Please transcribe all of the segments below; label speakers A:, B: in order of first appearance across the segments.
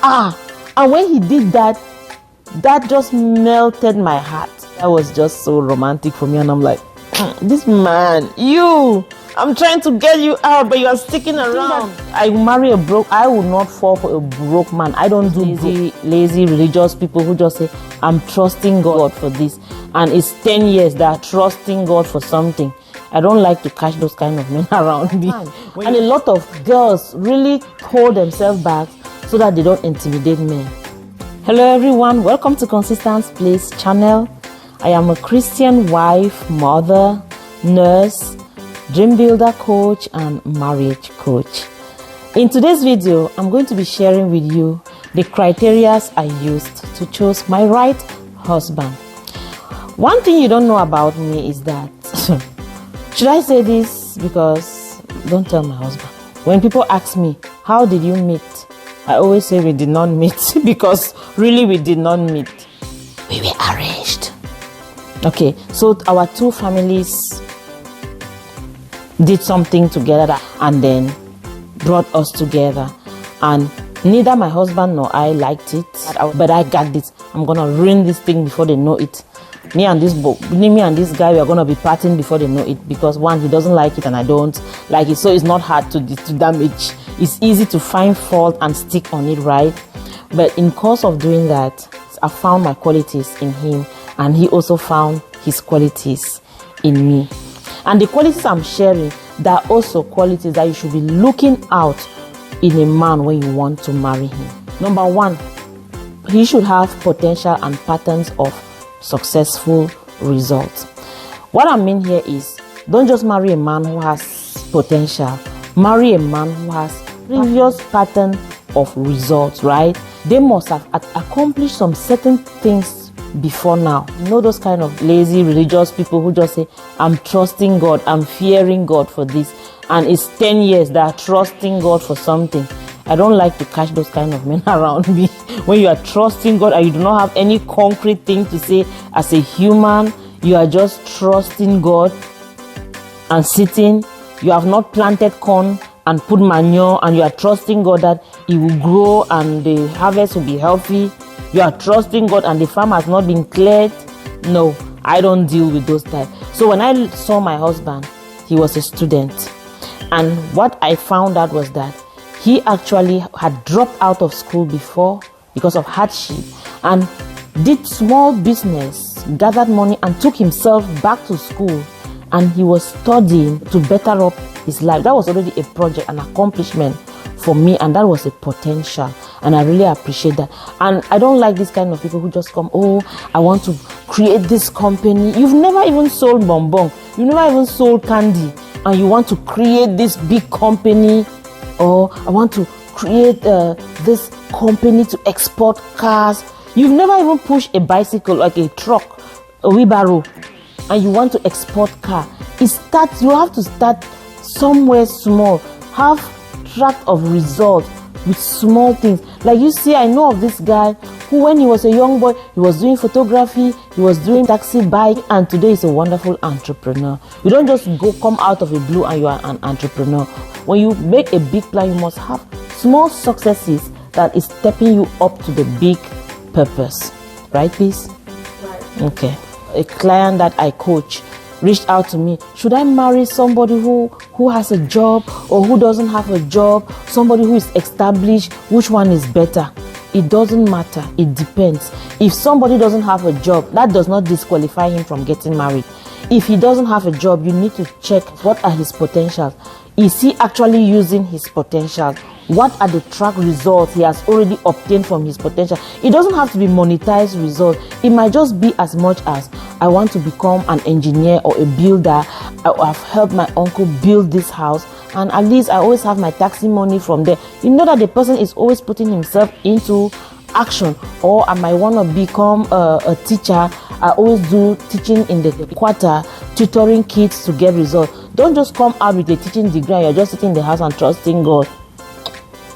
A: And when he did that, that just melted my heart. That was just so romantic for me. And I'm like, this man, I'm trying to get you out, but you are sticking around. I will not fall for a broke man. I don't do lazy religious people who just say, I'm trusting God for this. And it's 10 years that are trusting God for something. I don't like to catch those kind of men around me. And a lot of girls really hold themselves back so that they don't intimidate men. Hello everyone, welcome to Consistent Place channel. I am a Christian wife, mother, nurse, dream builder coach, and marriage coach. In today's video, I'm going to be sharing with you the criteria I used to choose my right husband. One thing you don't know about me is that, should I say this? Because don't tell my husband. When people ask me, how did you meet? I always say we did not meet because really we did not meet. We were arranged. Okay, so our two families did something together and then brought us together. And neither my husband nor I liked it, but I got this. I'm gonna ruin this thing before they know it. Me and this guy, we are gonna be parting before they know it, because one, he doesn't like it and I don't like it, so it's not hard to damage. It's easy to find fault and stick on it, right? But in course of doing that, I found my qualities in him, and he also found his qualities in me. And the qualities I'm sharing, there are also qualities that you should be looking out in a man when you want to marry him. Number one, he should have potential and patterns of successful results. What I mean here is, don't just marry a man who has potential. Marry a man who has previous pattern of results, right? They must have accomplished some certain things before now. You know those kind of lazy religious people who just say, I'm trusting God, I'm fearing God for this, and it's 10 years that are trusting God for something. I don't like to catch those kind of men around me. When you are trusting God and you do not have any concrete thing to say as a human, you are just trusting God and sitting. You have not planted corn and put manure, and you are trusting God that it will grow and the harvest will be healthy. You are trusting God and the farm has not been cleared. No, I don't deal with those types. So when I saw my husband, he was a student. And what I found out was that he actually had dropped out of school before because of hardship, and did small business, gathered money, and took himself back to school. And he was studying to better up his life. That was already a project, an accomplishment for me, and that was a potential. And I really appreciate that. And I don't like this kind of people who just come, oh, I want to create this company. You've never even sold bonbon. You've never even sold candy. And you want to create this big company. Or I want to create this company to export cars. You've never even pushed a bicycle, like a truck, a wheelbarrow, and you want to export car. You have to start somewhere small. Have track of result with small things. Like you see, I know of this guy who, when he was a young boy, he was doing photography, he was doing taxi, bike, and today he's a wonderful entrepreneur. You don't just come out of the blue and you are an entrepreneur. When you make a big plan, you must have small successes that is stepping you up to the big purpose. Right, please? Right. Okay. A client that I coach reached out to me. Should I marry somebody who has a job or who doesn't have a job? Somebody who is established? Which one is better? It doesn't matter. It depends. If somebody doesn't have a job, that does not disqualify him from getting married. If he doesn't have a job, you need to check what are his potentials. Is he actually using his potential? What are the track results he has already obtained from his potential? It doesn't have to be monetized result. It might just be as much as, I want to become an engineer or a builder. I've helped my uncle build this house, and at least I always have my taxi money from there. You know that the person is always putting himself into action. Or I might want to become a teacher. I always do teaching in the quarter, tutoring kids to get results. Don't just come out with a teaching degree and you're just sitting in the house and trusting God.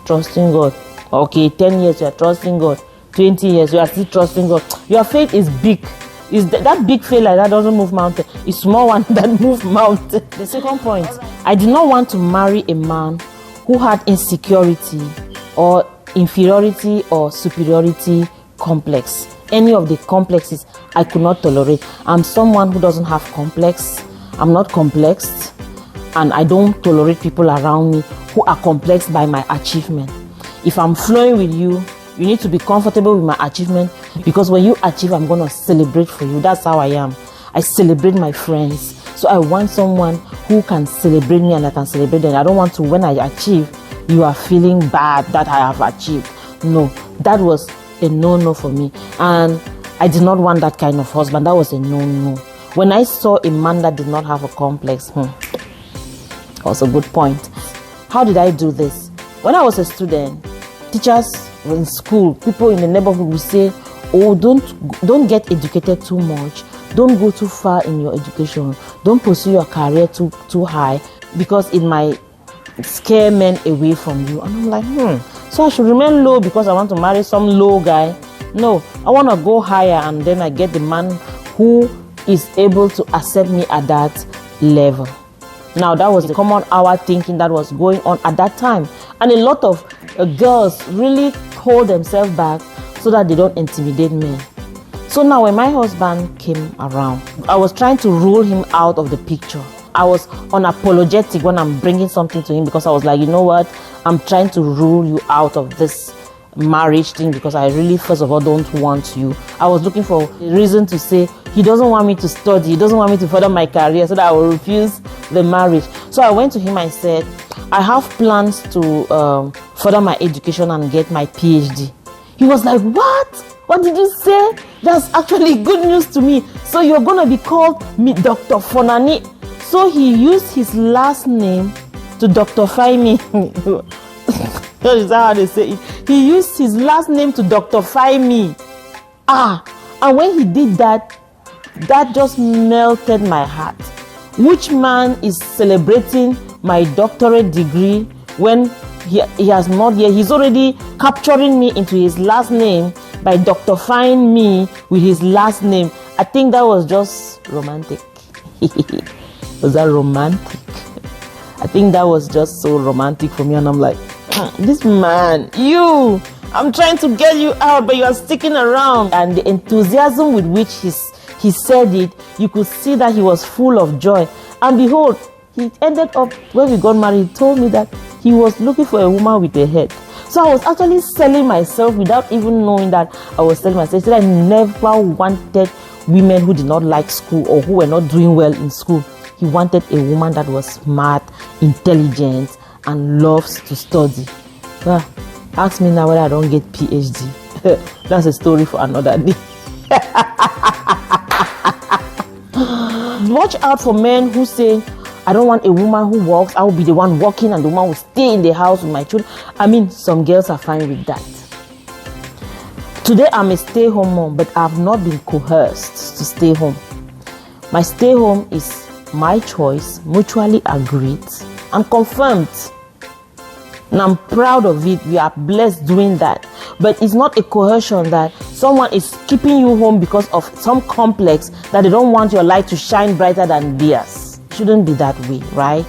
A: Trusting God. Okay, 10 years you are trusting God. 20 years you are still trusting God. Your faith is big. That big faith like that doesn't move mountain. It's small one that move mountain. The second point, I did not want to marry a man who had insecurity or inferiority or superiority complex. Any of the complexes I could not tolerate. I'm someone who doesn't have complex. I'm not complex, and I don't tolerate people around me who are complex by my achievement. If I'm flowing with you, you need to be comfortable with my achievement, because when you achieve, I'm going to celebrate for you. That's how I am. I celebrate my friends. So I want someone who can celebrate me and I can celebrate them. I don't want to, when I achieve, you are feeling bad that I have achieved. No, that was a no-no for me. And I did not want that kind of husband. That was a no-no. When I saw a man that did not have a complex, that was a good point. How did I do this? When I was a student, teachers in school, people in the neighborhood would say, oh, don't get educated too much. Don't go too far in your education. Don't pursue your career too high, because it might scare men away from you. And I'm like, so I should remain low because I want to marry some low guy? No, I want to go higher, and then I get the man who is able to accept me at that level. Now, that was the common hour thinking that was going on at that time. And a lot of girls really hold themselves back so that they don't intimidate men. So now when my husband came around, I was trying to rule him out of the picture. I was unapologetic when I'm bringing something to him, because I was like, you know what? I'm trying to rule you out of this marriage thing, because I really, first of all, don't want you. I was looking for a reason to say he doesn't want me to study. He doesn't want me to further my career, so that I will refuse the marriage. So I went to him and said, I have plans to further my education and get my PhD. He was like, what? What did you say? That's actually good news to me. So you're going to be called me Dr. Fonani. So he used his last name to doctorify me. That is how they say it. He used his last name to doctorify me. And when he did that, that just melted my heart. Which man is celebrating my doctorate degree when he has not yet? He's already capturing me into his last name by doctorifying me with his last name. I think that was just romantic. Was that romantic? I think that was just so romantic for me, and I'm like, this man, I'm trying to get you out, but you are sticking around. And the enthusiasm with which he said it, you could see that he was full of joy. And behold, he ended up, when we got married, he told me that he was looking for a woman with a head. So I was actually selling myself without even knowing that I was selling myself. So I never wanted women who did not like school or who were not doing well in school. He wanted a woman that was smart, intelligent, and loves to study. Ask me now whether I don't get PhD. That's a story for another day. Watch out for men who say, I don't want a woman who works. I will be the one working and the woman will stay in the house with my children. I mean, some girls are fine with that. Today I'm a stay-home mom, but I've not been coerced to stay home. My stay home is my choice, mutually agreed and confirmed. And I'm proud of it. We are blessed doing that. But it's not a coercion that someone is keeping you home because of some complex that they don't want your light to shine brighter than theirs. It shouldn't be that way, right?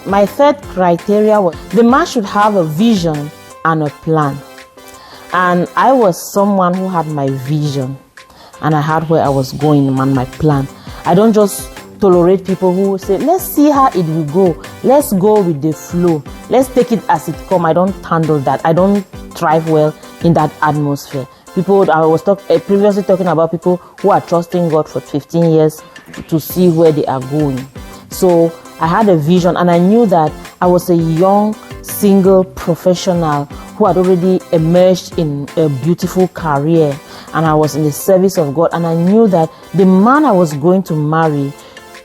A: My third criteria was the man should have a vision and a plan. And I was someone who had my vision and I had where I was going and my plan. I don't just tolerate people who say, let's see how it will go. Let's go with the flow. Let's take it as it comes. I don't handle that. I don't thrive well in that atmosphere. I was previously talking about people who are trusting God for 15 years to see where they are going. So I had a vision and I knew that I was a young, single professional who had already emerged in a beautiful career, and I was in the service of God, and I knew that the man I was going to marry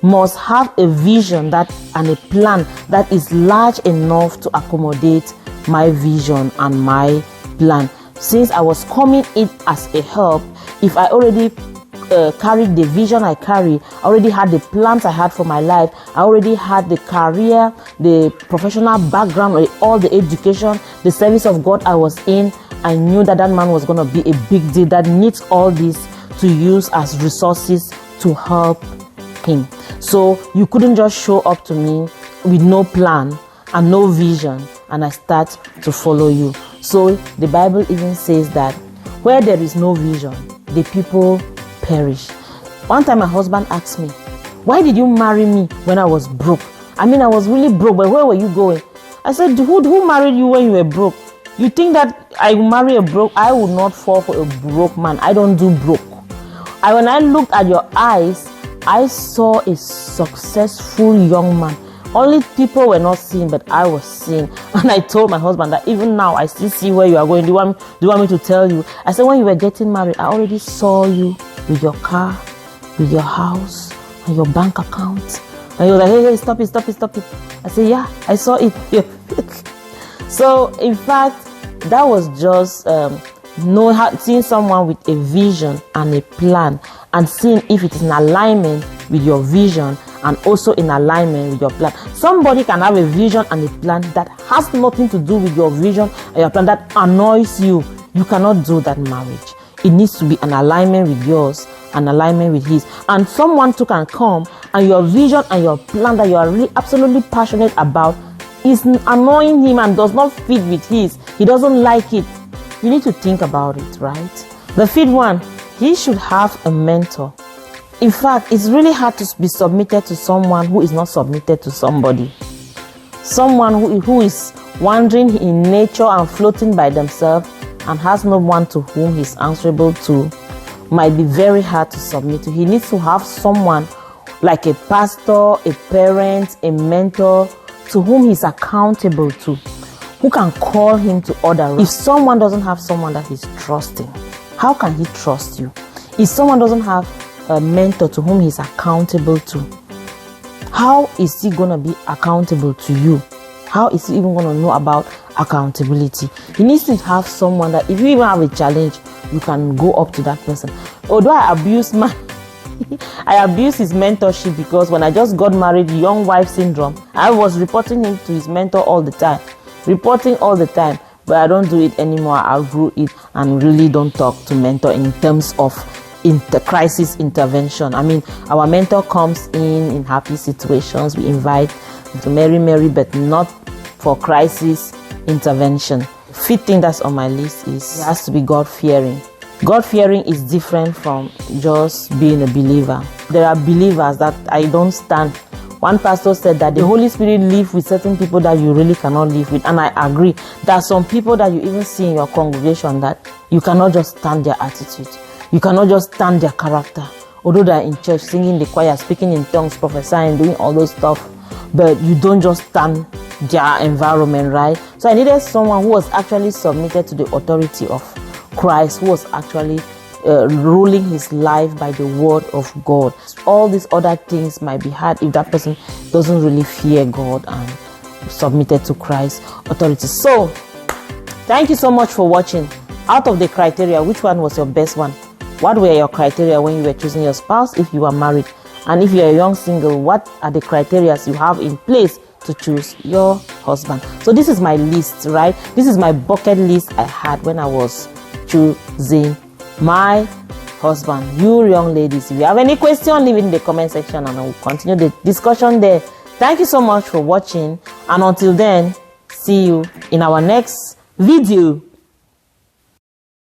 A: must have a vision and a plan that is large enough to accommodate my vision and my plan. Since I was coming in as a help, if I already carried the vision I carry, I already had the plans I had for my life, I already had the career, the professional background, all the education, the service of God I was in, I knew that man was going to be a big deal that needs all this to use as resources to help him. So you couldn't just show up to me with no plan and no vision and I start to follow you. So the Bible even says that where there is no vision, the people perish. One time my husband asked me, why did you marry me when I was broke? I mean, I was really broke, but where were you going? I said, who married you when you were broke? You think that I will marry a broke? I would not fall for a broke man. I don't do broke. When I looked at your eyes, I saw a successful young man. Only people were not seeing, but I was seeing. And I told my husband that even now I still see where you are going. Do you want me to tell you? I said, when you were getting married, I already saw you with your car, with your house, and your bank account. And he was like, hey, stop it. I said, yeah, I saw it. So, in fact, that was just seeing someone with a vision and a plan, and seeing if it is in alignment with your vision and also in alignment with your plan. Somebody can have a vision and a plan that has nothing to do with your vision and your plan, that annoys you. You cannot do that marriage. It needs to be an alignment with yours, an alignment with his. And someone too can come and your vision and your plan that you are really absolutely passionate about is annoying him and does not fit with his. He doesn't like it. You need to think about it, right? The fifth one, he should have a mentor. In fact, it's really hard to be submitted to someone who is not submitted to somebody. Someone who is wandering in nature and floating by themselves and has no one to whom he's answerable to might be very hard to submit to. He needs to have someone like a pastor, a parent, a mentor to whom he's accountable to, who can call him to order. If someone doesn't have someone that he's trusting, how can he trust you? If someone doesn't have a mentor to whom he's accountable to, how is he going to be accountable to you? How is he even going to know about accountability? He needs to have someone that if you even have a challenge, you can go up to that person. Although I abuse his mentorship, because when I just got married, young wife syndrome, I was reporting him to his mentor all the time. But I don't do it anymore. I outgrew it and really don't talk to mentor in terms of crisis intervention. I mean, our mentor comes in happy situations. We invite to marry, but not for crisis intervention. Fifth thing that's on my list is it has to be God-fearing. God-fearing is different from just being a believer. There are believers that I don't stand. One pastor said that the Holy Spirit lives with certain people that you really cannot live with. And I agree. There are some people that you even see in your congregation that you cannot just stand their attitude. You cannot just stand their character. Although they are in church, singing the choir, speaking in tongues, prophesying, doing all those stuff. But you don't just stand their environment, right? So I needed someone who was actually submitted to the authority of Christ, who was actually ruling his life by the word of God. All these other things might be hard if that person doesn't really fear God and submitted to Christ's authority. So, thank you so much for watching. Out of the criteria, which one was your best one? What were your criteria when you were choosing your spouse if you are married? And if you're a young single, what are the criteria you have in place to choose your husband? So this is my list, right? This is my bucket list I had when I was choosing my husband. You young ladies, if you have any question, leave it in the comment section and I will continue the discussion there. Thank you so much for watching, and until then, see you in our next video.